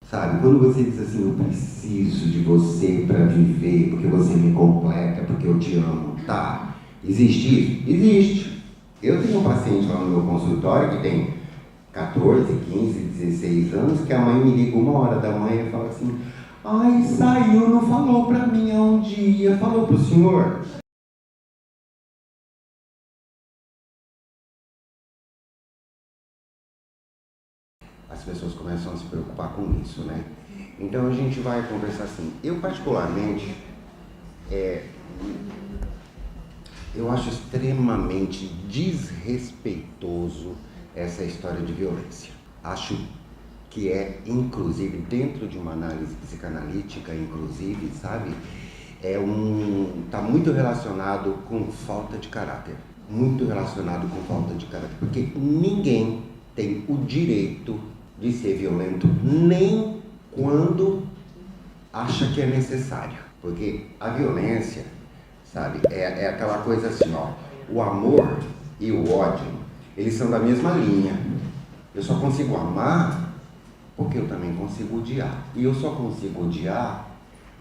Sabe? Quando você diz assim, eu preciso de você para viver, porque você me completa, porque eu te amo, tá? Existe isso? Existe. Eu tenho um paciente lá no meu consultório que tem 14, 15, 16 anos, que a mãe me liga 1 hora da manhã e fala assim, ai, saiu, não falou pra mim há um dia, falou pro senhor? As pessoas começam a se preocupar com isso, né? Então a gente vai conversar assim. Eu particularmente, eu acho extremamente desrespeitoso essa história de violência. Acho que é, inclusive, dentro de uma análise psicanalítica, inclusive, sabe? Tá muito relacionado com falta de caráter. Muito relacionado com falta de caráter. Porque ninguém tem o direito de ser violento, nem quando acha que é necessário. Porque a violência, sabe, é aquela coisa assim, ó, o amor e o ódio, eles são da mesma linha. Eu só consigo amar porque eu também consigo odiar. E eu só consigo odiar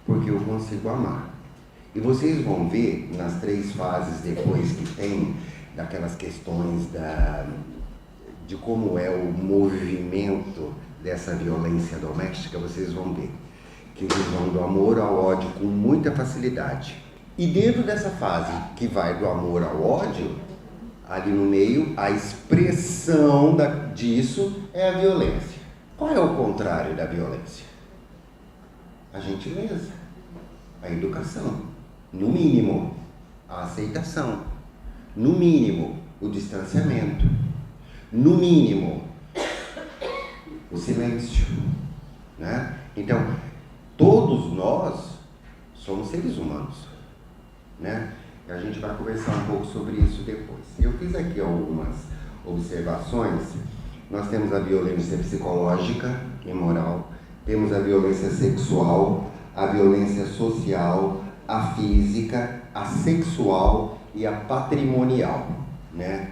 porque eu consigo amar. E vocês vão ver nas 3 fases depois que tem, daquelas questões de como é o movimento dessa violência doméstica, vocês vão ver que eles vão do amor ao ódio com muita facilidade. E dentro dessa fase que vai do amor ao ódio, ali no meio, a expressão disso é a violência. Qual é o contrário da violência? A gentileza, a educação, no mínimo, a aceitação, no mínimo, o distanciamento, no mínimo, o silêncio, né? Então, todos nós somos seres humanos, né? E a gente vai conversar um pouco sobre isso depois. Eu fiz aqui algumas observações. Nós temos a violência psicológica e moral, temos a violência sexual, a violência social, a física, a sexual e a patrimonial, né?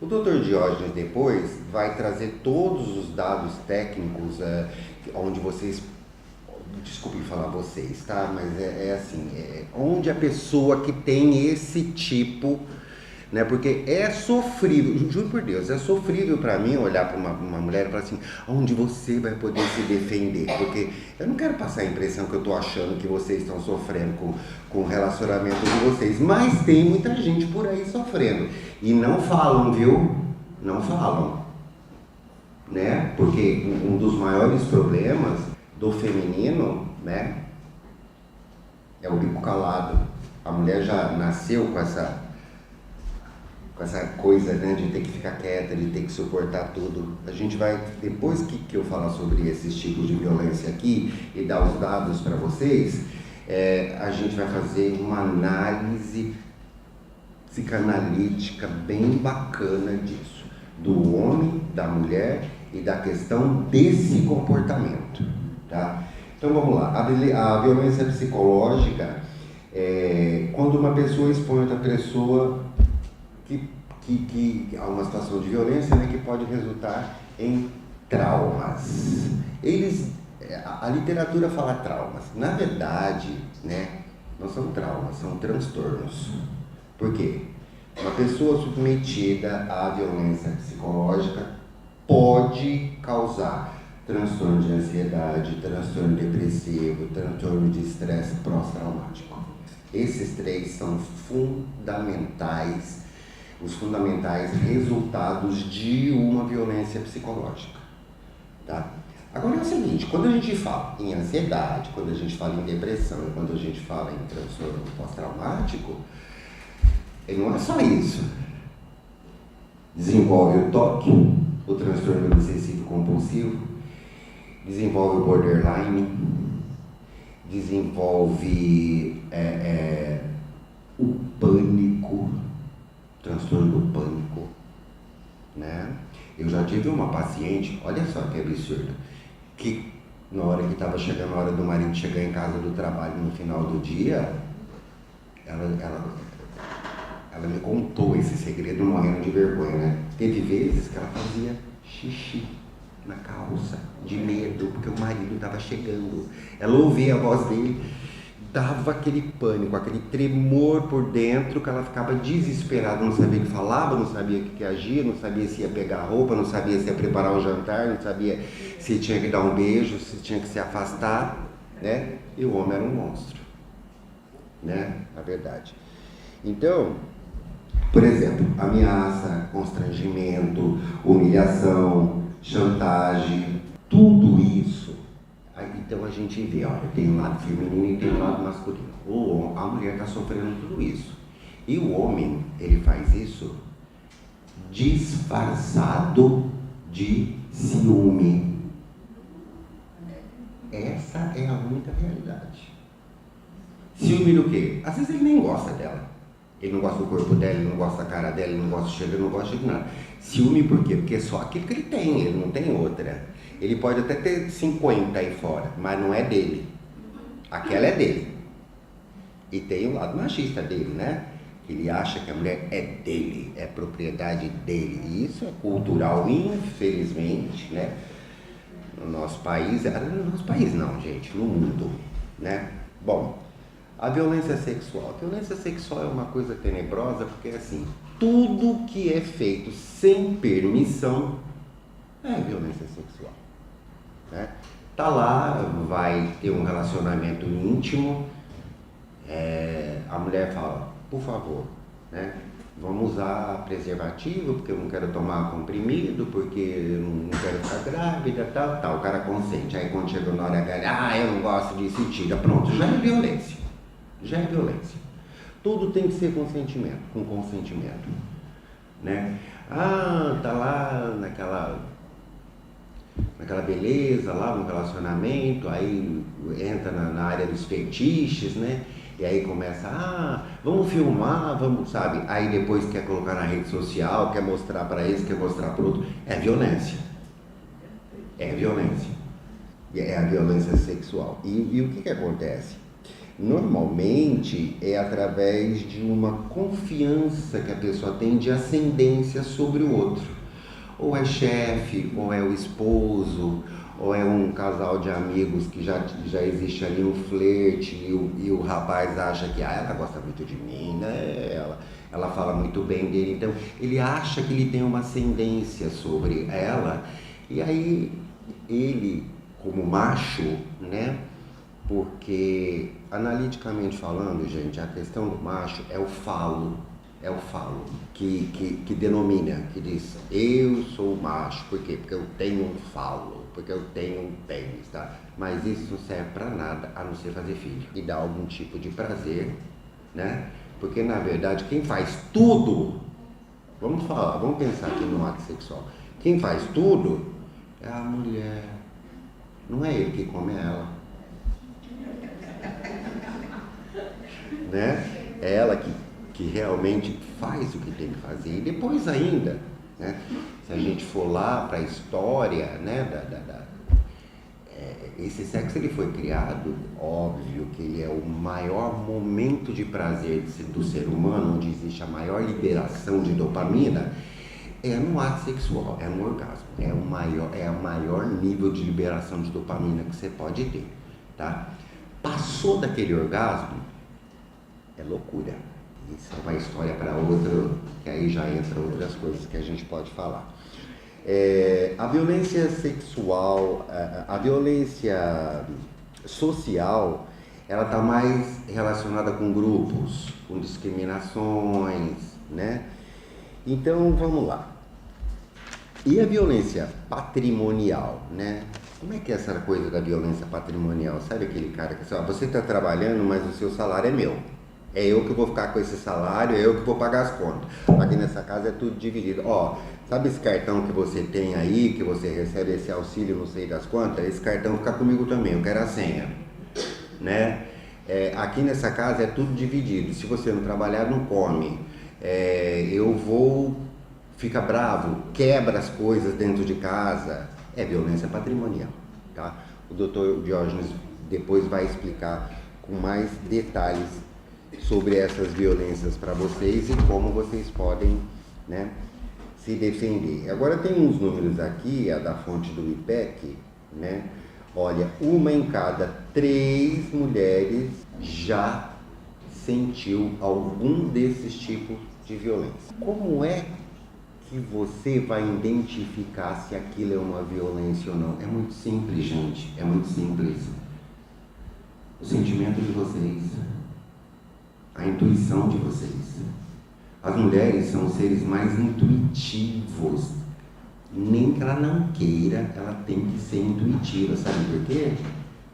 O Dr. Diógenes depois vai trazer todos os dados técnicos onde vocês, desculpe falar vocês, tá? Mas assim, onde a pessoa que tem esse tipo, né? Porque é sofrível, juro por Deus, é sofrível para mim olhar para uma mulher e falar assim, onde você vai poder se defender? Porque eu não quero passar a impressão que eu tô achando que vocês estão sofrendo com o relacionamento de vocês, mas tem muita gente por aí sofrendo e não falam, viu? Não falam, né? Porque um dos maiores problemas do feminino, né, é o bico calado. A mulher já nasceu com essa coisa, né, de ter que ficar quieta, de ter que suportar tudo. A gente vai, depois que eu falar sobre esses tipos de violência aqui e dar os dados para vocês, a gente vai fazer uma análise psicanalítica bem bacana disso, do homem, da mulher e da questão desse comportamento, tá? Então vamos lá, a violência psicológica é quando uma pessoa expõe outra pessoa que há uma situação de violência, né, que pode resultar em traumas. A literatura fala traumas. Na verdade, né, não são traumas, são transtornos. Por quê? Uma pessoa submetida à violência psicológica pode causar transtorno de ansiedade, transtorno depressivo, transtorno de estresse pós-traumático. Esses 3 são fundamentais, os fundamentais resultados de uma violência psicológica, tá? Agora é o seguinte, quando a gente fala em ansiedade, quando a gente fala em depressão e quando a gente fala em transtorno pós-traumático, não é só isso. Desenvolve o TOC, o transtorno obsessivo compulsivo, desenvolve o borderline, desenvolve o pânico, transtorno do pânico, né? Eu já tive uma paciente, olha só que absurdo, que na hora que estava chegando a hora do marido chegar em casa do trabalho no final do dia, ela me contou esse segredo morrendo de vergonha, né? Teve vezes que ela fazia xixi na calça, de medo, porque o marido estava chegando. Ela ouvia a voz dele, dava aquele pânico, aquele tremor por dentro, que ela ficava desesperada, não sabia o que falava, não sabia o que agir, não sabia se ia pegar a roupa, não sabia se ia preparar o jantar, não sabia se tinha que dar um beijo, se tinha que se afastar, né? E o homem era um monstro, né? Na verdade. Então, por exemplo, ameaça, constrangimento, humilhação, chantagem, tudo isso. Aí, então a gente vê, olha, tem um lado feminino e tem um lado masculino. A mulher está sofrendo tudo isso. E o homem, ele faz isso disfarçado de ciúme. Essa é a única realidade. Ciúme do quê? Às vezes ele nem gosta dela. Ele não gosta do corpo dela, ele não gosta da cara dela, ele não gosta do cheiro, ele não gosta de nada. Ciúme por quê? Porque é só aquilo que ele tem, ele não tem outra. Ele pode até ter 50 aí fora, mas não é dele. Aquela é dele. E tem o lado machista dele, né? Ele acha que a mulher é dele, é propriedade dele. E isso é cultural, infelizmente, né? No nosso país, no nosso país não, gente, no mundo, né? Bom, a violência sexual. A violência sexual é uma coisa tenebrosa porque, assim, tudo que é feito sem permissão é violência sexual, né? Tá lá, vai ter um relacionamento íntimo, a mulher fala, por favor, né? Vamos usar preservativo, porque eu não quero tomar comprimido, porque eu não quero ficar grávida, tal. O cara consente. Aí quando chega na hora H, eu não gosto disso e tira. Pronto, já é violência. Já é violência. Tudo tem que ser com consentimento, né? Tá lá naquela beleza, lá no relacionamento, aí entra na área dos fetiches, né? E aí começa, vamos filmar, vamos, sabe? Aí depois quer colocar na rede social, quer mostrar para esse, quer mostrar para outro. É violência. É violência. É a violência sexual. E o que acontece? Normalmente é através de uma confiança que a pessoa tem de ascendência sobre o outro. Ou é chefe, ou é o esposo, ou é um casal de amigos que já existe ali um flerte e o rapaz acha que ela gosta muito de mim, né? Ela fala muito bem dele, então ele acha que ele tem uma ascendência sobre ela, e aí ele, como macho, né? Porque analiticamente falando, gente, a questão do macho é o falo. É o falo que denomina, que diz, eu sou macho, por quê? Porque eu tenho um falo, porque eu tenho um pênis, tá? Mas isso não serve pra nada, a não ser fazer filho e dar algum tipo de prazer, né? Porque na verdade quem faz tudo, vamos pensar aqui no ato sexual, quem faz tudo é a mulher, não é ele que come ela, né? É ela que realmente faz o que tem que fazer. E depois ainda, né, se a gente for lá para a história, né, esse sexo ele foi criado, óbvio que ele é o maior momento de prazer do ser humano, onde existe a maior liberação de dopamina, é no ato sexual, é no orgasmo, é o maior nível de liberação de dopamina que você pode ter, tá? Passou daquele orgasmo, é loucura. Isso é uma história para outro, que aí já entra outras coisas que a gente pode falar. A violência sexual, a violência social, ela está mais relacionada com grupos, com discriminações, né? Então, vamos lá. E a violência patrimonial, né? Como é que é essa coisa da violência patrimonial? Sabe aquele cara que assim, você está trabalhando, mas o seu salário é meu. É eu que vou ficar com esse salário, é eu que vou pagar as contas. Aqui nessa casa é tudo dividido. Sabe esse cartão que você tem aí, que você recebe esse auxílio, não sei das quantas? Esse cartão fica comigo também, eu quero a senha, né? Aqui nessa casa é tudo dividido. Se você não trabalhar, não come. Fica bravo, quebra as coisas dentro de casa. É violência patrimonial, tá? O doutor Diógenes depois vai explicar com mais detalhes sobre essas violências para vocês e como vocês podem, né, se defender. Agora tem uns números aqui, a da fonte do IPEC, né? Olha, 1 em cada 3 mulheres já sentiu algum desses tipos de violência. Como é que você vai identificar se aquilo é uma violência ou não? É muito simples, gente, é muito simples. O sentimento de vocês, a intuição de vocês. As mulheres são os seres mais intuitivos. Nem que ela não queira, ela tem que ser intuitiva, sabe por quê?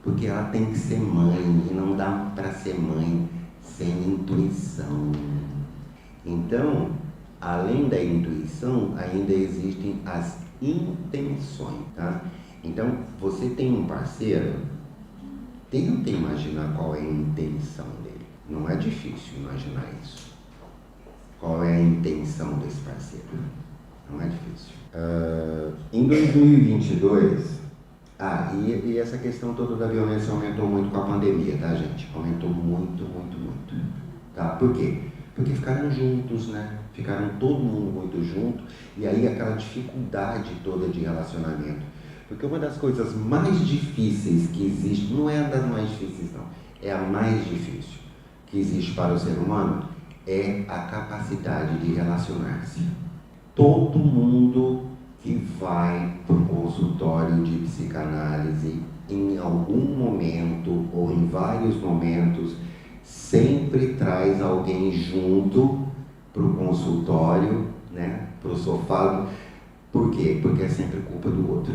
Porque ela tem que ser mãe, e não dá para ser mãe sem intuição. Então, além da intuição, ainda existem as intenções, tá? Então, você tem um parceiro, tenta imaginar qual é a intenção dele. Não é difícil imaginar isso. Qual é a intenção desse parceiro? Não é difícil. Em 2022, e essa questão toda da violência aumentou muito com a pandemia, tá, gente? Aumentou muito, muito, muito. Tá? Por quê? Porque ficaram juntos, né? Ficaram todo mundo muito junto, e aí aquela dificuldade toda de relacionamento. Porque uma das coisas mais difíceis que existe, não é uma das mais difíceis não, é a mais difícil que existe para o ser humano, é a capacidade de relacionar-se. Todo mundo que vai para o consultório de psicanálise, em algum momento ou em vários momentos, sempre traz alguém junto para o consultório, né, para o sofá. Por quê? Porque é sempre culpa do outro,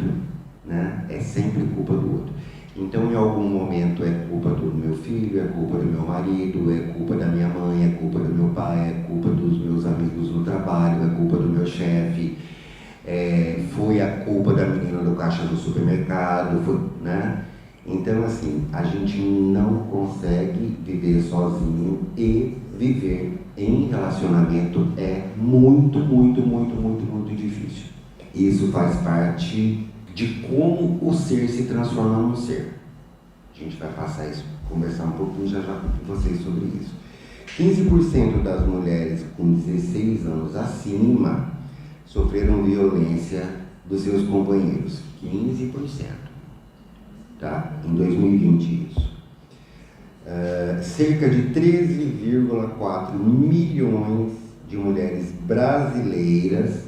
né? É sempre culpa do outro. Então, em algum momento é culpa do meu filho, é culpa do meu marido, é culpa da minha mãe, é culpa do meu pai, é culpa dos meus amigos no trabalho, é culpa do meu chefe, foi a culpa da menina do caixa do supermercado, né? Então, assim, a gente não consegue viver sozinho, e viver em relacionamento é muito, muito, muito, muito, muito difícil. Isso faz parte de como o ser se transforma num ser. A gente vai passar isso, conversar um pouquinho já com vocês sobre isso. 15% das mulheres com 16 anos acima sofreram violência dos seus companheiros. 15%. Tá? Em 2020 isso. Cerca de 13,4 milhões de mulheres brasileiras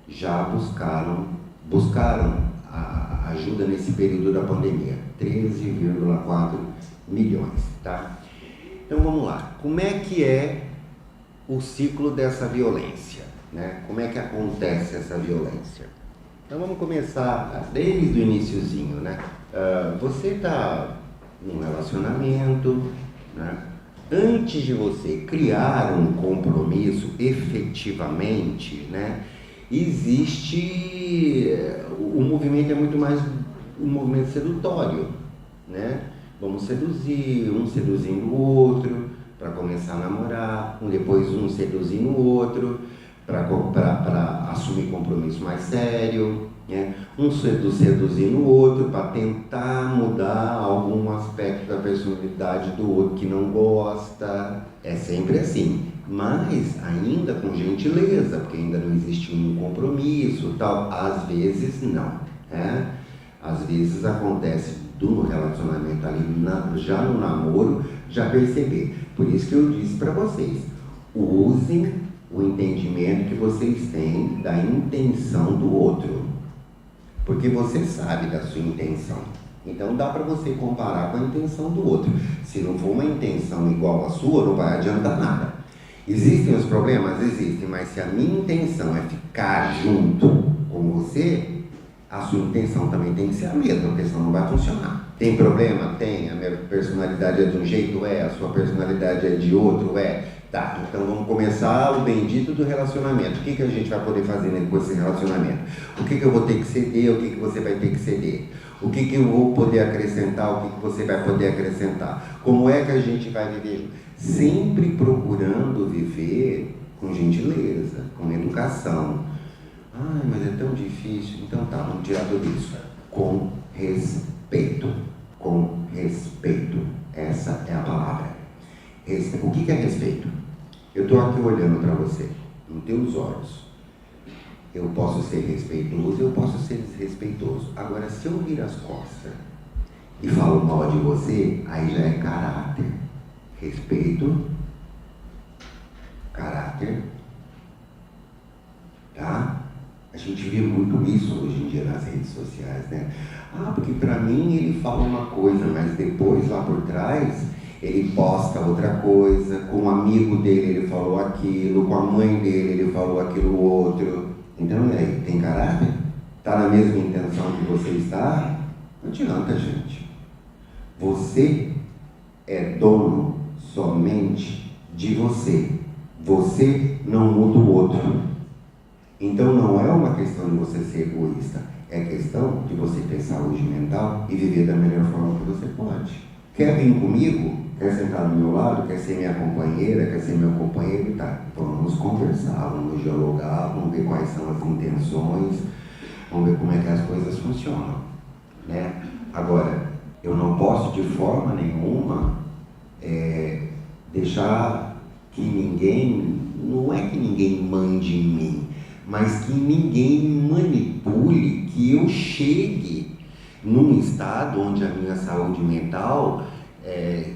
já buscaram a ajuda nesse período da pandemia. 13,4 milhões, tá? Então vamos lá. Como é que é o ciclo dessa violência, né? Como é que acontece essa violência? Então vamos começar desde o iniciozinho, né? Você está num relacionamento, né? Antes de você criar um compromisso efetivamente, né? Existe, o movimento é muito mais um movimento sedutório, né? Vamos seduzir, um seduzindo o outro para começar a namorar, depois um seduzindo o outro para assumir compromisso mais sério, né? Um seduzindo o outro para tentar mudar algum aspecto da personalidade do outro que não gosta. É sempre assim, mas ainda com gentileza, porque ainda não existe um compromisso, tal. Às vezes não, né? Às vezes acontece do relacionamento ali, já no namoro, já perceber. Por isso que eu disse para vocês, usem o entendimento que vocês têm da intenção do outro, porque você sabe da sua intenção. Então dá para você comparar com a intenção do outro. Se não for uma intenção igual à sua, não vai adiantar nada. Existem os problemas? Existem, mas se a minha intenção é ficar junto com você, a sua intenção também tem que ser a mesma, porque senão não vai funcionar. Tem problema? Tem. A minha personalidade é de um jeito? É. A sua personalidade é de outro? É. Tá, então vamos começar o bendito do relacionamento. O que a gente vai poder fazer com esse relacionamento? O que eu vou ter que ceder? O que você vai ter que ceder? O que eu vou poder acrescentar? O que você vai poder acrescentar? Como é que a gente vai viver? Sempre procurando viver com gentileza, com educação. Ai, mas é tão difícil. Então tá, vamos tirar tudo isso. Com respeito. Com respeito. Essa é a palavra. O que é respeito? Eu estou aqui olhando para você, nos teus olhos. Eu posso ser respeitoso, eu posso ser desrespeitoso. Agora, se eu viro as costas e falo mal de você, aí já é caráter. Respeito, caráter, tá? A gente vê muito isso hoje em dia nas redes sociais, né? Ah, porque pra mim ele fala uma coisa, mas depois lá por trás ele posta outra coisa, com um amigo dele ele falou aquilo, com a mãe dele ele falou aquilo outro. Então, e aí, tem caráter? Está na mesma intenção que você está? Não adianta, gente. Você é dono somente de você. Você não muda o outro. Então não é uma questão de você ser egoísta, é questão de você ter saúde mental e viver da melhor forma que você pode. Quer vir comigo? Quer sentar do meu lado? Quer ser minha companheira? Quer ser meu companheiro? Tá, vamos conversar, vamos dialogar, vamos ver quais são as intenções, vamos ver como é que as coisas funcionam, né? Agora, eu não posso de forma nenhuma deixar que ninguém, não é que ninguém mande em mim, mas que ninguém me manipule, que eu chegue num estado onde a minha saúde mental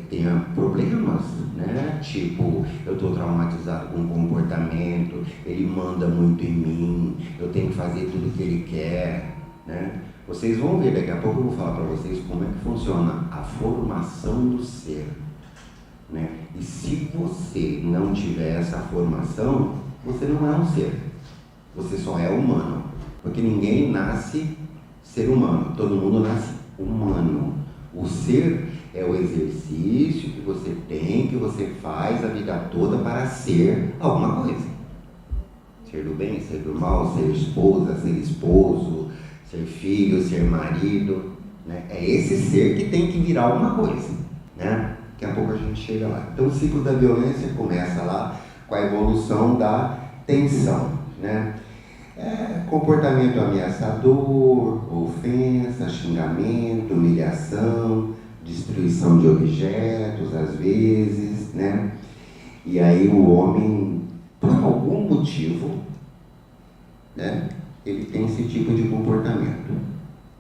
tenha problemas, né? Tipo, eu estou traumatizado com o comportamento, ele manda muito em mim, eu tenho que fazer tudo o que ele quer, né? Vocês vão ver, daqui a pouco eu vou falar para vocês como é que funciona a formação do ser, né? E se você não tiver essa formação, você não é um ser. Você só é humano, porque ninguém nasce ser humano, todo mundo nasce humano. O ser é o exercício que você tem, que você faz a vida toda para ser alguma coisa. Ser do bem, ser do mal, ser esposa, ser esposo, ser filho, ser marido, né? É esse ser que tem que virar alguma coisa, né? Daqui a pouco a gente chega lá. Então o ciclo da violência começa lá com a evolução da tensão, né? Comportamento ameaçador, ofensa, xingamento, humilhação, destruição de objetos, às vezes, né? E aí o homem, por algum motivo, né, ele tem esse tipo de comportamento.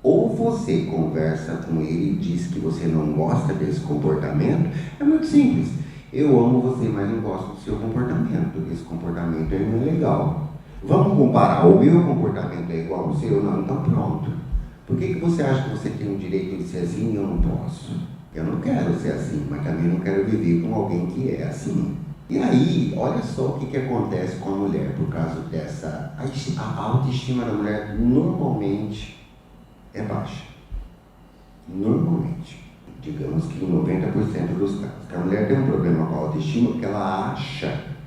Ou você conversa com ele e diz que você não gosta desse comportamento, é muito simples. Eu amo você, mas não gosto do seu comportamento. Esse comportamento aí não é legal. Vamos comparar, o meu comportamento é igual ao seu? Não, então pronto. Por que você acha que você tem o direito de ser assim e eu não posso? Eu não quero ser assim, mas também não quero viver com alguém que é assim. E aí, olha só o que acontece com a mulher por causa dessa... A autoestima da mulher normalmente é baixa. Normalmente. Digamos que em 90% dos casos. A mulher tem um problema com a autoestima porque ela acha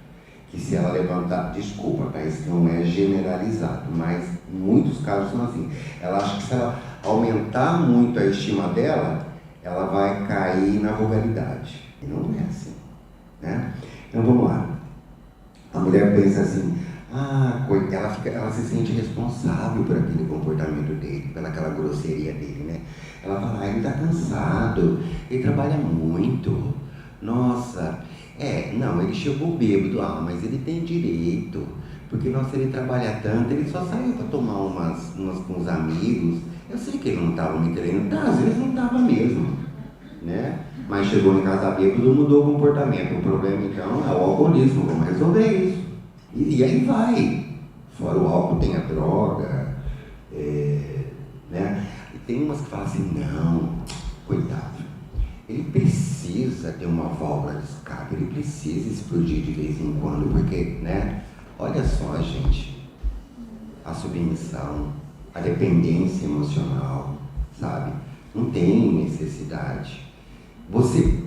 que se ela levantar, desculpa, tá? Isso não é generalizado, mas muitos casos são assim. Ela acha que se ela aumentar muito a estima dela, ela vai cair na vulgaridade. E não é assim, né? Então vamos lá. A mulher pensa assim, ela se sente responsável por aquele comportamento dele, pelaquela grosseria dele, né? Ela fala, ele tá cansado, ele trabalha muito, nossa... não, ele chegou bêbado, mas ele tem direito, porque nossa, ele trabalha tanto, ele só saiu para tomar umas com os amigos, eu sei que ele não estava me treinando, às vezes não estava mesmo, né? Mas chegou em casa bêbado, mudou o comportamento, o problema então é o alcoolismo, vamos resolver isso, e aí vai, fora o álcool tem a droga, né? E tem umas que falam assim, não, coitado, ele precisa ter uma válvula de escape, ele precisa explodir de vez em quando, porque, né? Olha só, gente, a submissão, a dependência emocional, sabe? Não tem necessidade. Você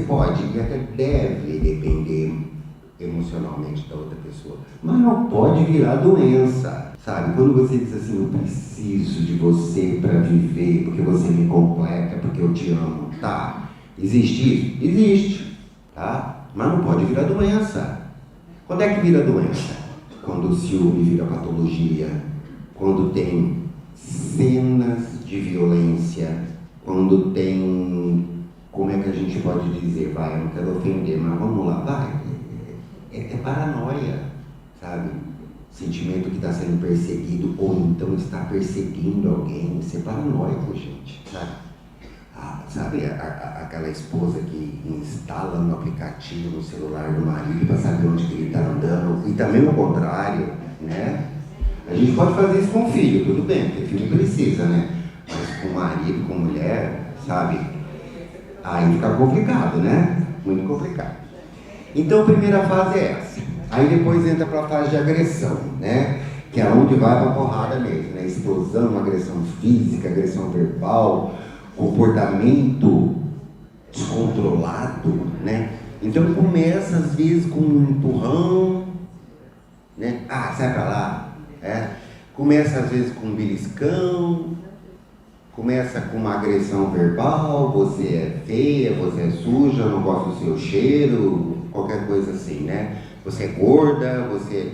pode e até deve depender emocionalmente da outra pessoa, mas não pode virar doença, sabe? Quando você diz assim, eu preciso de você para viver, porque você me completa, porque eu te amo, tá? Existe isso? Existe, tá? Mas não pode virar doença. Quando é que vira doença? Quando o ciúme vira patologia, quando tem cenas de violência, quando tem, como é que a gente pode dizer, eu não quero ofender, mas vamos lá, é paranoia, sabe? sentimento que está sendo perseguido ou então está perseguindo alguém. Isso é paranoico, gente, sabe? Sabe aquela esposa que instala no aplicativo no celular do marido para saber onde que ele está andando, e também o contrário, né? A gente pode fazer isso com o filho, tudo bem, porque filho precisa, né? Mas com marido, com mulher, sabe? Aí fica complicado, né? Muito complicado. Então a primeira fase é essa. Aí depois entra para a fase de agressão, né? Que é onde vai para a porrada mesmo, né? Explosão, agressão física, agressão verbal, comportamento descontrolado, né? Então começa às vezes com um empurrão, né? Sai pra lá, Começa às vezes com um beliscão, começa com uma agressão verbal, você é feia, você é suja, eu não gosto do seu cheiro, qualquer coisa assim, né? Você é gorda,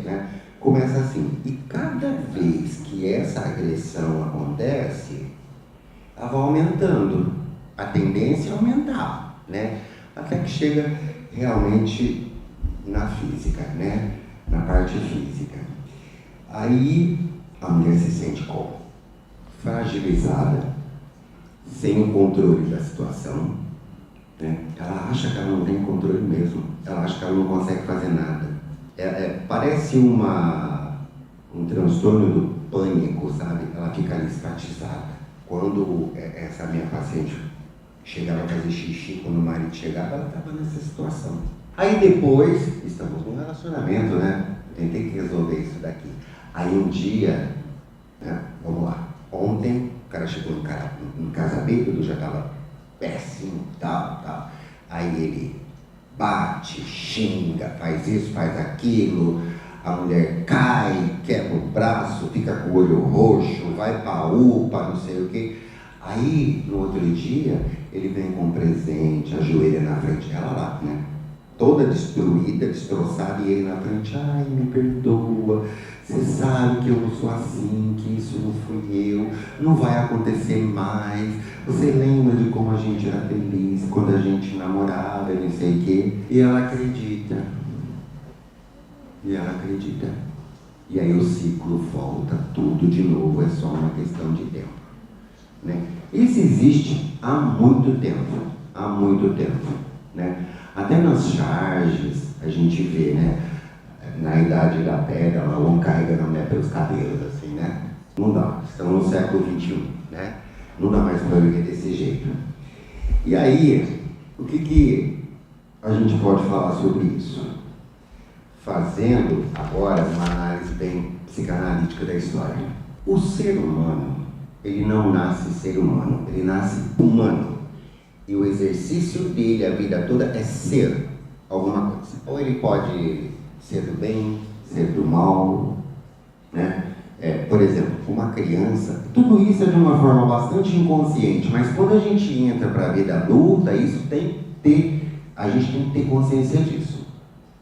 né? Começa assim. E cada vez que essa agressão acontece, ela vai aumentando. A tendência é aumentar, né? Até que chega realmente na física, né? Na parte física. Aí a mulher se sente como? Fragilizada, sem o controle da situação, né? Ela acha que ela não tem controle mesmo. Ela acha que ela não consegue fazer nada. Parece um transtorno do pânico, sabe? Ela fica ali estatizada. Quando essa minha paciente chegava a fazer xixi, quando o marido chegava, ela estava nessa situação. Aí depois, estamos num relacionamento, né? Tentei resolver isso daqui. Aí um dia, né? Vamos lá, ontem o cara chegou em casa bêbado, já estava péssimo, tal. Aí ele bate, xinga, faz isso, faz aquilo. A mulher cai, quebra o braço, fica com o olho roxo, vai pra UPA, não sei o quê. Aí, no outro dia, ele vem com um presente, ajoelha na frente dela lá, né? Toda destruída, destroçada, e ele na frente, ai, me perdoa, você sabe que eu não sou assim, que isso não fui eu, não vai acontecer mais. Você lembra de como a gente era feliz quando a gente namorava, não sei o quê? E ela acredita. E aí o ciclo volta tudo de novo, é só uma questão de tempo, né? Isso existe há muito tempo, né? Até nas charges a gente vê, né? Na idade da pedra, lá um carregando a mulher pelos cabelos, assim, né? Não dá, estamos no século XXI, né? Não dá mais para viver desse jeito. E aí, o que a gente pode falar sobre isso? Fazendo agora uma análise bem psicanalítica da história. O ser humano, ele não nasce ser humano, ele nasce humano. E o exercício dele a vida toda é ser alguma coisa. Ou ele pode ser do bem, ser do mal, né? Por exemplo, uma criança, tudo isso é de uma forma bastante inconsciente, mas quando a gente entra para a vida adulta, isso a gente tem que ter consciência disso.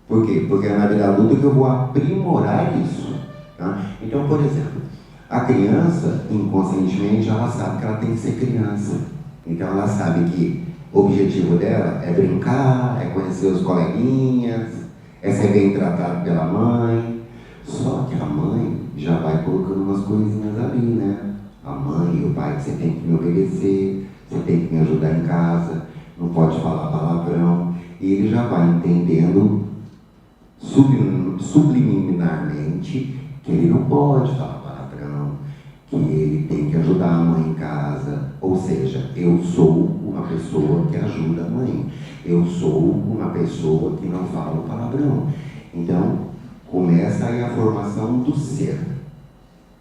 Por quê? Porque é na vida adulta que eu vou aprimorar isso, tá? Então, por exemplo, a criança, inconscientemente, ela sabe que ela tem que ser criança. Então ela sabe que o objetivo dela é brincar, é conhecer os coleguinhas, é ser bem tratado pela mãe. Só que a mãe já vai colocando umas coisinhas ali, né? A mãe e o pai, você tem que me obedecer, você tem que me ajudar em casa, não pode falar palavrão. E ele já vai entendendo subliminarmente que ele não pode falar palavrão, que ele tem que ajudar a mãe em casa. Ou seja, eu sou uma pessoa que ajuda a mãe, eu sou uma pessoa que não fala palavrão. Então, começa aí a formação do ser.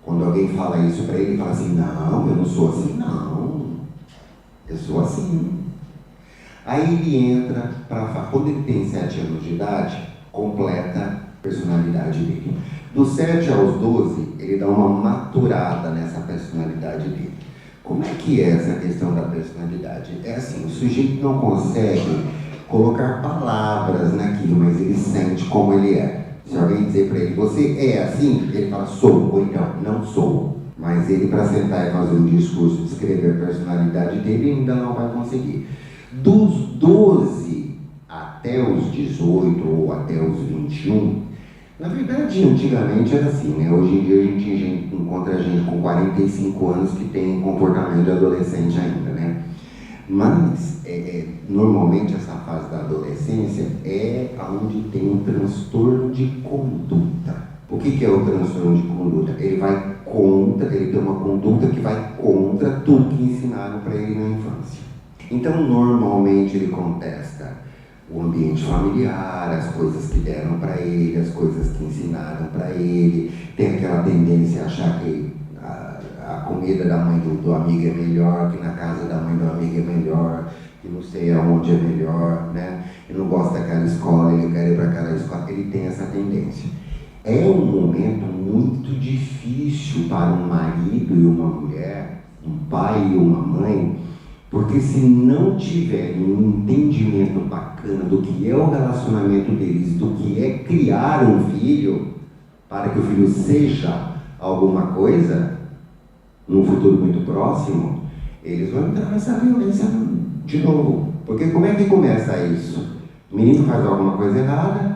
Quando alguém fala isso para ele, ele fala assim, não, eu não sou assim, não, eu sou assim. Aí ele entra quando ele tem 7 anos de idade, completa a personalidade dele. Dos 7 aos 12, ele dá uma maturada nessa personalidade dele. Como é que é essa questão da personalidade? É assim, o sujeito não consegue colocar palavras naquilo, mas ele sente como ele é. Se alguém dizer para ele, você é assim, ele fala, sou, ou então, não sou. Mas ele, para sentar e fazer um discurso, descrever a personalidade dele, ainda não vai conseguir. Dos 12 até os 18 ou até os 21, Na verdade, antigamente era assim, né? Hoje em dia a gente encontra gente com 45 anos que tem comportamento de adolescente ainda, né? Mas, normalmente, essa fase da adolescência é onde tem um transtorno de conduta. O que é o transtorno de conduta? Ele tem uma conduta que vai contra tudo que ensinaram para ele na infância. Então, normalmente, ele contesta o ambiente familiar, as coisas que deram para ele, as coisas que ensinaram para ele, tem aquela tendência a achar que a comida da mãe do amigo é melhor, que na casa da mãe do amigo é melhor, que não sei aonde é melhor, né? Ele não gosta daquela escola, ele quer ir para aquela escola, ele tem essa tendência. É um momento muito difícil para um marido e uma mulher, um pai e uma mãe, porque se não tiverem um entendimento bacana do que é o relacionamento deles, do que é criar um filho, para que o filho seja alguma coisa, num futuro muito próximo, eles vão entrar nessa violência de novo. Porque como é que começa isso? O menino faz alguma coisa errada,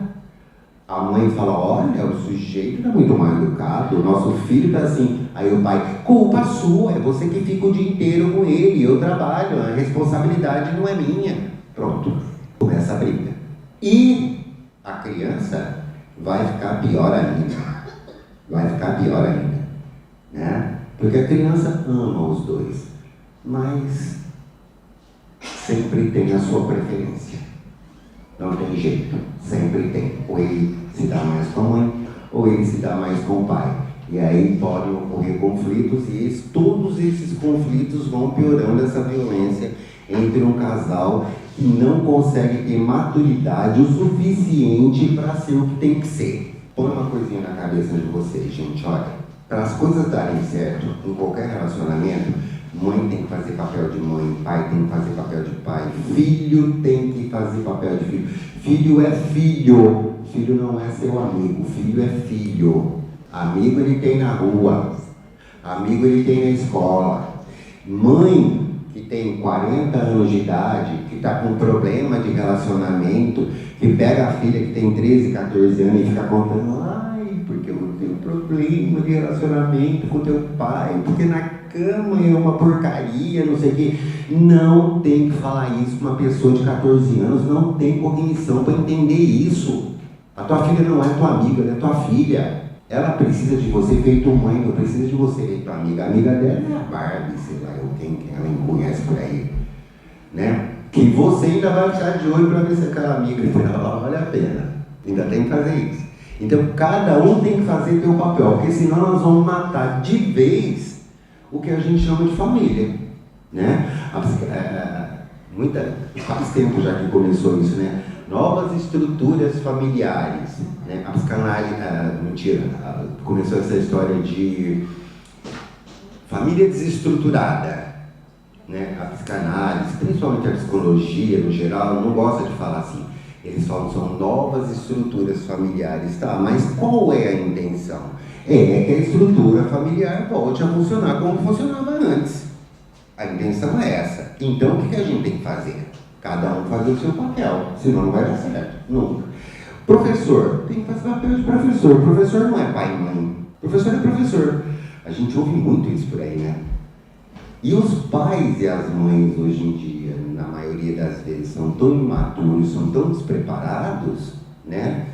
a mãe fala, olha, o sujeito está muito mal educado, o nosso filho está assim. Aí o pai, culpa sua, é você que fica o dia inteiro com ele, eu trabalho, a responsabilidade não é minha. Pronto, começa a briga. E a criança vai ficar pior ainda. Vai ficar pior ainda, né? Porque a criança ama os dois, mas sempre tem a sua preferência. Não tem jeito, sempre tem. Ou ele se dá mais com a mãe, ou ele se dá mais com o pai. E aí podem ocorrer conflitos e todos esses conflitos vão piorando essa violência entre um casal que não consegue ter maturidade o suficiente para ser o que tem que ser. Põe uma coisinha na cabeça de vocês, gente, olha. Para as coisas darem certo em qualquer relacionamento, mãe tem que fazer papel de mãe, pai tem que fazer papel de pai, filho tem que fazer papel de filho. Filho é filho, filho não é seu amigo, filho é filho. Amigo ele tem na rua, amigo ele tem na escola. Mãe que tem 40 anos de idade, que está com problema de relacionamento, que pega a filha que tem 13, 14 anos e fica contando, porque eu tenho problema de relacionamento com teu pai, porque na cama é uma porcaria, não sei o quê. Não tem que falar isso para uma pessoa de 14 anos, não tem cognição para entender isso. A tua filha não é tua amiga, ela é tua filha. Ela precisa de você feito mãe, não precisa de você feito amiga. A amiga dela é a Barbie, sei lá, quem ela conhece por aí, né? Que você ainda vai ficar de olho para ver se aquela amiga vale a pena. Ainda tem que fazer isso. Então, cada um tem que fazer seu papel, porque senão nós vamos matar de vez o que a gente chama de família, né? Faz tempo já que começou isso, né? Novas estruturas familiares, né? A psicanálise, começou essa história de família desestruturada, né? A psicanálise, principalmente a psicologia no geral, não gosta de falar assim. Eles falam que são novas estruturas familiares, tá? Mas qual é a intenção? É que a estrutura familiar volte a funcionar como funcionava antes. A intenção é essa. Então, o que a gente tem que fazer? Cada um fazer o seu papel, senão não vai dar certo. Nunca. Professor, tem que fazer papel de professor. Professor não é pai e mãe. Professor é professor. A gente ouve muito isso por aí, né? E os pais e as mães hoje em dia, na maioria das vezes, são tão imaturos, são tão despreparados, né?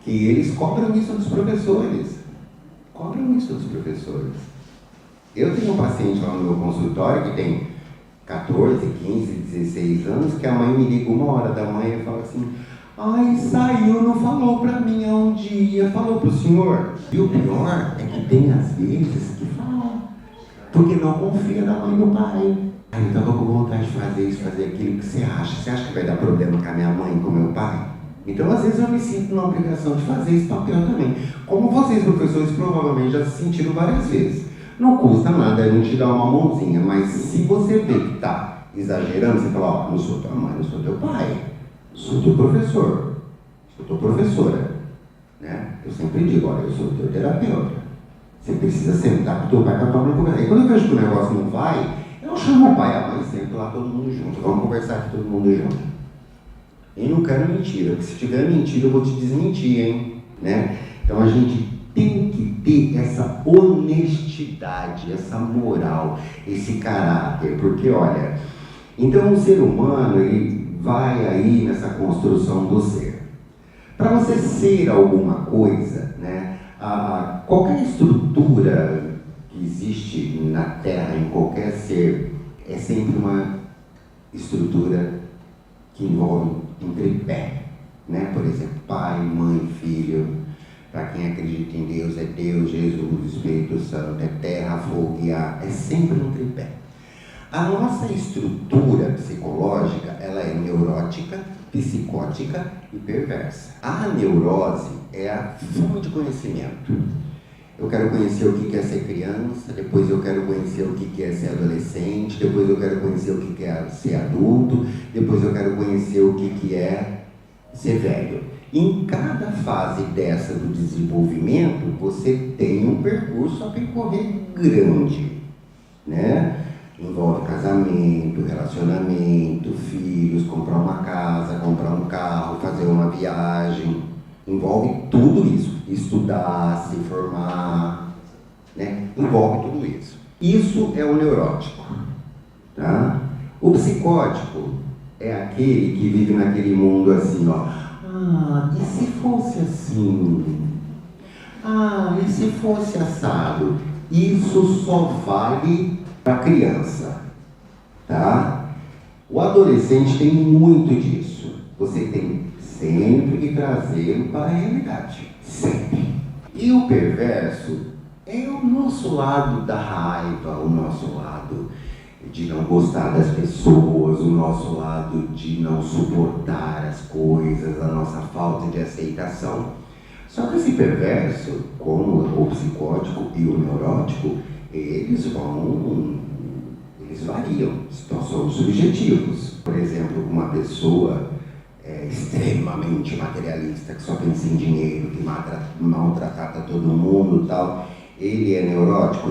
Que eles cobram isso dos professores. Cobram isso dos professores. Eu tenho um paciente lá no meu consultório que tem 14, 15, 16 anos, que a mãe me liga 1h da manhã e fala assim, ai, saiu, não falou pra mim há um dia, falou pro senhor. E o pior é que tem às vezes que fala, porque não confia na mãe e no pai. Aí eu tava com vontade de fazer isso, fazer aquilo que você acha. Você acha que vai dar problema com a minha mãe e com o meu pai? Então, às vezes, eu me sinto na obrigação de fazer esse papel também. Como vocês, professores, provavelmente já se sentiram várias vezes. Não custa nada a gente dar uma mãozinha, mas se você vê que está exagerando, você fala, ó, não sou tua mãe, não sou teu pai, sou teu professor, sou tua professora, né? Eu sempre digo, olha, eu sou teu terapeuta. Você precisa sentar com o teu pai, com a tua mãe, conversar. E quando eu vejo que o negócio não vai, eu chamo o pai e a mãe, sento lá todo mundo junto, vamos conversar aqui todo mundo junto. E não quero mentira, porque se tiver mentira eu vou te desmentir, hein? né? Então a gente tem que ter essa honestidade, essa moral, esse caráter, porque olha, então o ser humano ele vai aí nessa construção do ser. Para você ser alguma coisa, né, qualquer estrutura que existe na Terra, em qualquer ser, é sempre uma estrutura que envolve um tripé, né? Por exemplo, pai, mãe, filho. Para quem acredita em Deus, é Deus, Jesus, Espírito Santo, é terra, fogo e ar. É sempre um tripé. A nossa estrutura psicológica, ela é neurótica, psicótica e perversa. A neurose é a forma de conhecimento. Eu quero conhecer o que é ser criança, depois eu quero conhecer o que é ser adolescente, depois eu quero conhecer o que é ser adulto, depois eu quero conhecer o que é ser velho. Em cada fase dessa do desenvolvimento, você tem um percurso a percorrer grande, né? Envolve casamento, relacionamento, filhos, comprar uma casa, comprar um carro, fazer uma viagem. Envolve tudo isso. Estudar, se formar, né? Envolve tudo isso. Isso é o neurótico, tá? O psicótico é aquele que vive naquele mundo assim, ó. E se fosse assim? E se fosse assado? Isso só vale para criança, tá? O adolescente tem muito disso. Você tem sempre que trazê-lo para a realidade, sempre. E o perverso é o nosso lado da raiva, o nosso lado de não gostar das pessoas, o nosso lado de não suportar as coisas, a nossa falta de aceitação. Só que esse perverso, como o psicótico e o neurótico, eles variam, são subjetivos. Por exemplo, uma pessoa extremamente materialista, que só pensa em dinheiro, que maltrata todo mundo e tal, ele é neurótico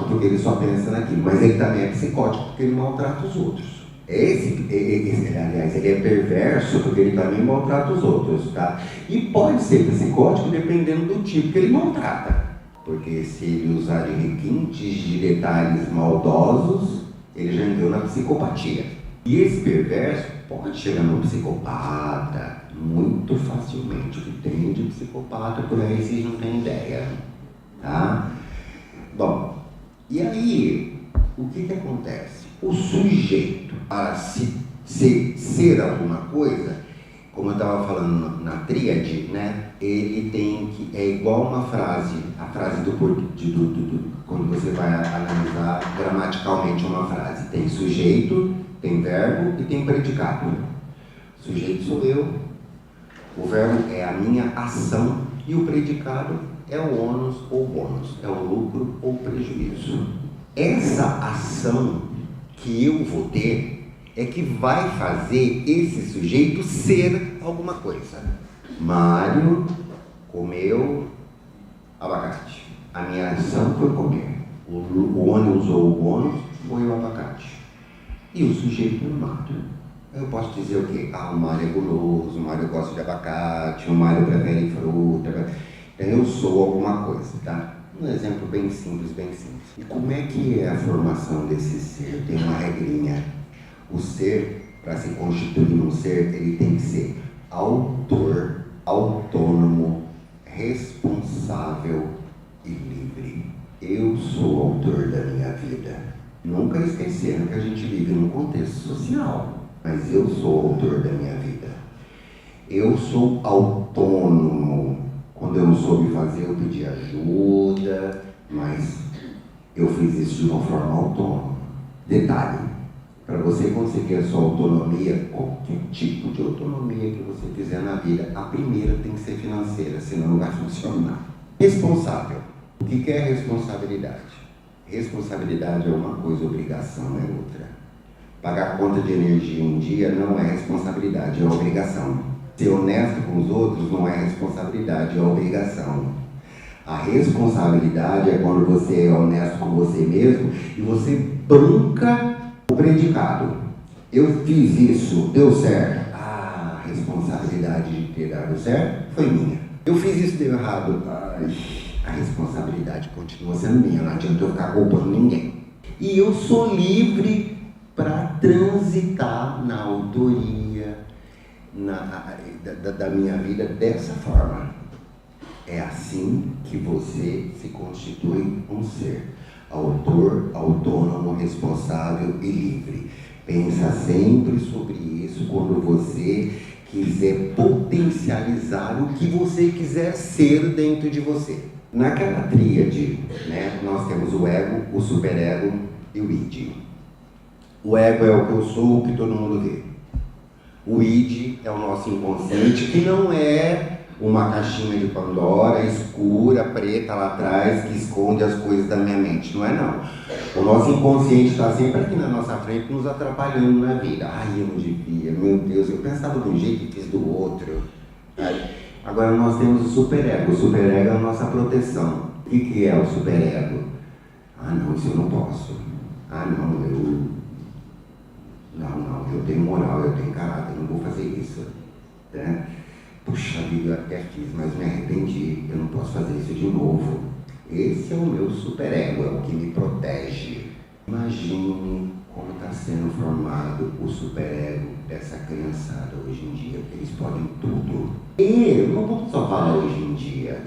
porque ele só pensa naquilo, mas ele também é psicótico porque ele maltrata os outros. Aliás, ele é perverso porque ele também maltrata os outros, tá? E pode ser psicótico dependendo do tipo que ele maltrata. Porque se ele usar de requintes, de detalhes maldosos, ele já entrou na psicopatia. E esse perverso pode chegar no psicopata muito facilmente. O que tem de psicopata por aí vocês não têm ideia, tá? Bom, e aí, o que acontece? O sujeito, para ser alguma coisa, como eu estava falando na tríade, né? Ele tem que, é igual uma frase, a frase quando você vai analisar gramaticalmente uma frase. Tem sujeito, tem verbo e tem predicado. Sujeito sou eu, o verbo é a minha ação e o predicado é o ônus ou bônus, é o lucro ou prejuízo. Essa ação que eu vou ter é que vai fazer esse sujeito ser alguma coisa. Mário comeu abacate. A minha ação foi comer. O ônus ou o bônus foi o abacate. E o sujeito é o Mário. Eu posso dizer o quê? O Mário é guloso, o Mário gosta de abacate, o Mário prefere fruta. Então eu sou alguma coisa, tá? Um exemplo bem simples, bem simples. E como é que é a formação desse ser? Tem uma regrinha. O ser, para se constituir um ser, ele tem que ser autor, autônomo, responsável e livre. Eu sou autor da minha vida. Nunca esquecendo que a gente vive num contexto social, mas eu sou autor da minha vida. Eu sou autônomo. Quando eu não soube fazer, eu pedi ajuda, mas eu fiz isso de uma forma autônoma. Detalhe, para você conseguir a sua autonomia, qualquer tipo de autonomia que você fizer na vida, a primeira tem que ser financeira, senão não vai funcionar. Responsável. O que é responsabilidade? Responsabilidade é uma coisa, obrigação é outra. Pagar conta de energia um dia não é responsabilidade, é obrigação. Ser honesto com os outros não é responsabilidade, é obrigação. A responsabilidade é quando você é honesto com você mesmo e você banca o predicado. Eu fiz isso, deu certo. A responsabilidade de ter dado certo foi minha. Eu fiz isso, deu errado. Ai, a responsabilidade continua sendo minha, não adianta eu ficar culpando ninguém. E eu sou livre para transitar na autoria da minha vida dessa forma. É assim que você se constitui um ser autor, autônomo, responsável e livre. Pensa sempre sobre isso quando você quiser potencializar o que você quiser ser dentro de você. Naquela tríade, né, nós temos o ego, o superego e o id. O ego é o que eu sou, o que todo mundo vê. O id é o nosso inconsciente, que não é uma caixinha de Pandora escura, preta lá atrás, que esconde as coisas da minha mente. Não é não. O nosso inconsciente está sempre aqui na nossa frente, nos atrapalhando na vida. Ai, eu não devia, meu Deus, eu pensava de um jeito e fiz do outro. Agora nós temos o superego. O superego é a nossa proteção. O que é o superego? Ah não, isso eu não posso. Ah não, eu tenho moral, eu tenho caráter, eu não vou fazer isso. Né? Puxa vida, eu até fiz, mas me arrependi, eu não posso fazer isso de novo. Esse é o meu superego, é o que me protege. Imagine como está sendo formado o superego dessa criançada hoje em dia, porque eles podem tudo. E não vamos só falar hoje em dia.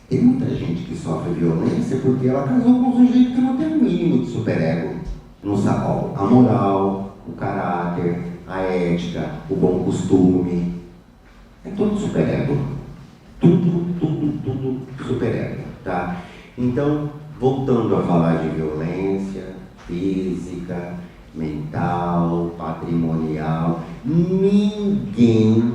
Tem muita gente que sofre violência porque ela casou com um sujeito que não tem o mínimo de superego. Não sabe a moral, o caráter, a ética, o bom costume. É tudo superego. Tudo superego, tá? Então, voltando a falar de violência física, mental, patrimonial, ninguém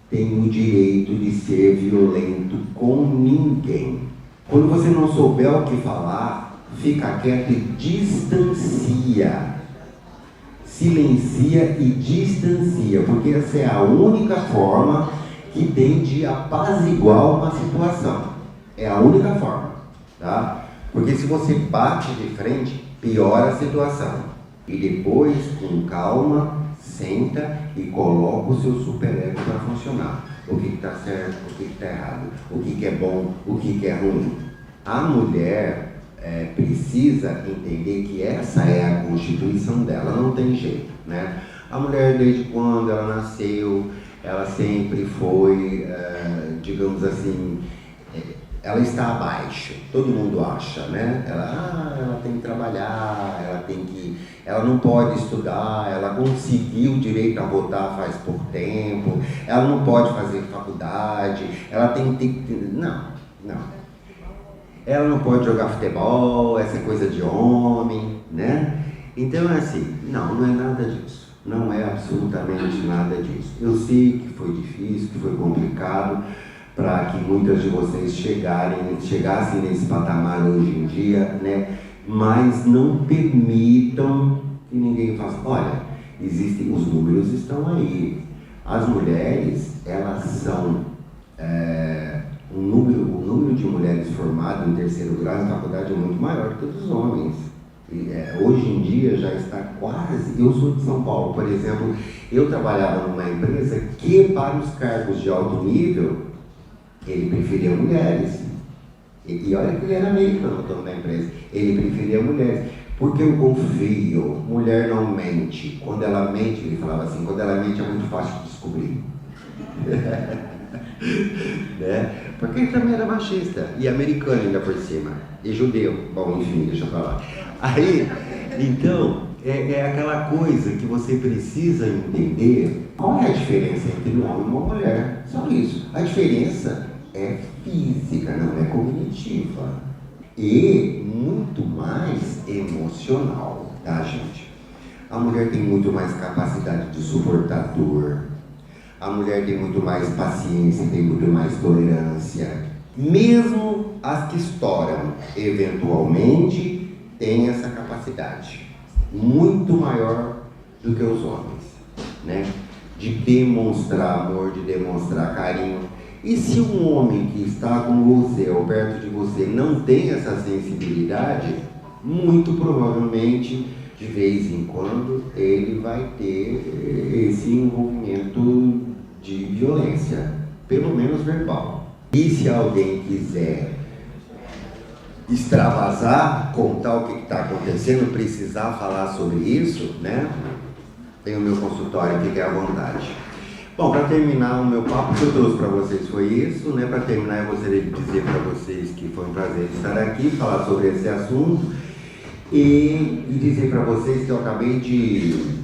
tem o direito de ser violento com ninguém. Quando você não souber o que falar, fica quieto e distancia. Silencia e distancia, porque essa é a única forma que tem de apaziguar uma situação. É a única forma, tá? Porque se você bate de frente, piora a situação. E depois, com calma, senta e coloca o seu superego para funcionar. O que está certo, o que está errado, o que é bom, o que é ruim. A mulher precisa entender que essa é a constituição dela, não tem jeito, né? A mulher, desde quando ela nasceu, ela sempre foi, digamos assim, ela está abaixo, todo mundo acha, né? Ela tem que trabalhar, ela não pode estudar, ela conseguiu o direito a votar faz pouco tempo, ela não pode fazer faculdade, ela tem que... Não. Ela não pode jogar futebol, essa é coisa de homem, né? Então é assim, não é nada disso. Não é absolutamente nada disso. Eu sei que foi difícil, que foi complicado para que muitas de vocês chegassem nesse patamar hoje em dia, né? Mas não permitam que ninguém faça. Olha, os números estão aí. As mulheres, elas são... o número de mulheres formadas em terceiro grau na faculdade é muito maior que o dos homens. Hoje em dia já está quase... Eu sou de São Paulo, por exemplo, eu trabalhava numa empresa que, para os cargos de alto nível, ele preferia mulheres. E olha que ele era americano, o dono da empresa. Ele preferia mulheres. Porque eu confio, mulher não mente. Quando ela mente, ele falava assim, quando ela mente é muito fácil de descobrir. Né? Porque ele também era machista e americano ainda por cima e judeu, bom, enfim, deixa eu falar. Aí, então, é aquela coisa que você precisa entender qual é a diferença entre um homem e uma mulher, só isso. A diferença é física, não é cognitiva e muito mais emocional, tá, gente? A mulher tem muito mais capacidade de suportar dor. A mulher tem muito mais paciência, tem muito mais tolerância. Mesmo as que estouram, eventualmente, têm essa capacidade. Muito maior do que os homens, né? De demonstrar amor, de demonstrar carinho. E se um homem que está com você ou perto de você não tem essa sensibilidade, muito provavelmente, de vez em quando, ele vai ter esse envolvimento de violência, pelo menos verbal, E se alguém quiser extravasar, contar o que está acontecendo, precisar falar sobre isso, né? Tem o meu consultório, fique à vontade. Bom, para terminar, o meu papo que eu trouxe para vocês foi isso, né? Para terminar, eu gostaria de dizer para vocês que foi um prazer estar aqui, falar sobre esse assunto e dizer para vocês que eu acabei de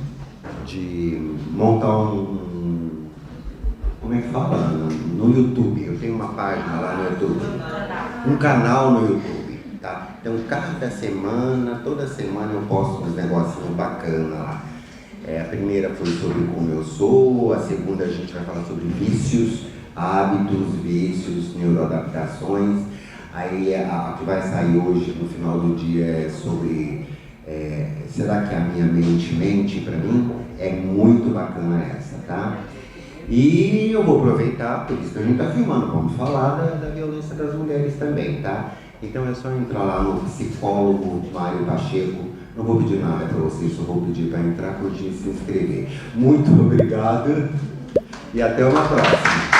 montar como é que fala? No YouTube. Eu tenho uma página lá no YouTube, um canal no YouTube, tá? Então, cada semana, toda semana eu posto uns negocinhos bacanas lá. A primeira foi sobre como eu sou, a segunda a gente vai falar sobre vícios, hábitos, vícios, neuroadaptações. Aí a que vai sair hoje, no final do dia, é sobre será que a minha mente mente para mim? É muito bacana essa, tá? E eu vou aproveitar, por isso que a gente está filmando, vamos falar da violência das mulheres também, tá? Então é só entrar lá no psicólogo Mário Pacheco. Não vou pedir nada para vocês, só vou pedir para entrar, curtir e se inscrever. Muito obrigado e até uma próxima.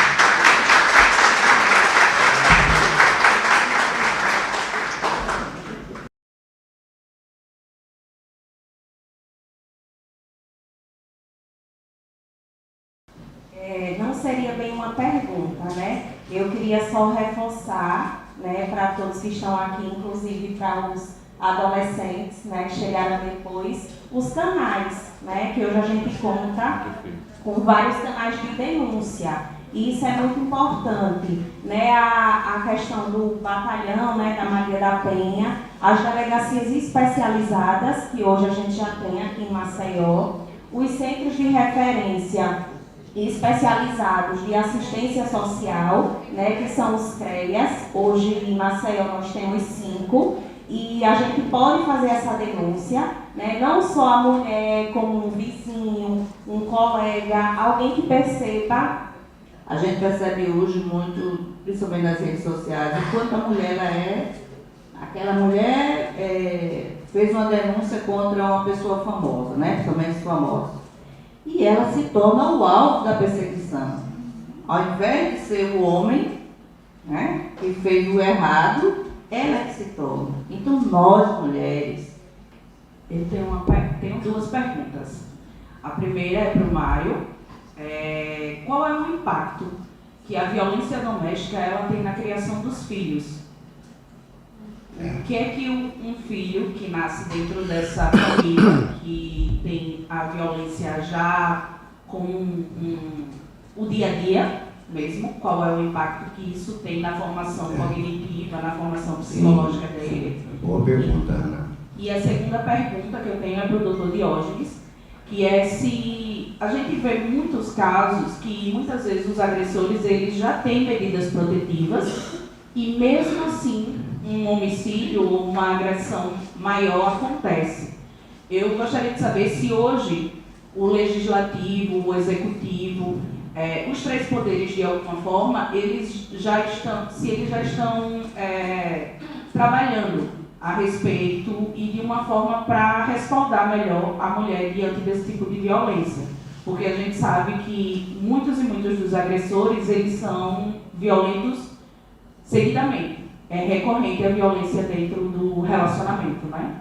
Não seria bem uma pergunta, né? Eu queria só reforçar, né, para todos que estão aqui, inclusive para os adolescentes, né, que chegaram depois, os canais, né, que hoje a gente conta com vários canais de denúncia. E isso é muito importante, né, a questão do batalhão, né, da Maria da Penha, as delegacias especializadas, que hoje a gente já tem aqui em Maceió, os centros de referência especializados de assistência social, né, que são os CREAS. Hoje em Maceió nós temos 5, e a gente pode fazer essa denúncia, né, não só a mulher, como um vizinho, um colega, alguém que perceba. A gente percebe hoje muito, principalmente nas redes sociais, o quanto a mulher ela é. Aquela mulher fez uma denúncia contra uma pessoa famosa, né, principalmente famosa. E ela se torna o alvo da perseguição. Ao invés de ser o homem, né, que fez o errado, ela que se torna. Então, nós, mulheres... Eu tenho 2 perguntas. A primeira é para o Mário. Qual é o impacto que a violência doméstica ela tem na criação dos filhos? O que é que um filho que nasce dentro dessa família, que tem a violência já com o dia a dia mesmo, qual é o impacto que isso tem na formação cognitiva, na formação psicológica dele? Boa pergunta, Ana. E a segunda pergunta que eu tenho é para o Dr. Diógenes, que é se a gente vê muitos casos que muitas vezes os agressores eles já têm medidas protetivas e mesmo assim um homicídio ou uma agressão maior acontece. Eu gostaria de saber se hoje o legislativo, o executivo, os 3 poderes de alguma forma, se eles já estão trabalhando a respeito e de uma forma para respaldar melhor a mulher diante desse tipo de violência. Porque a gente sabe que muitos e muitos dos agressores, eles são violentos seguidamente. É recorrente a violência dentro do relacionamento, né?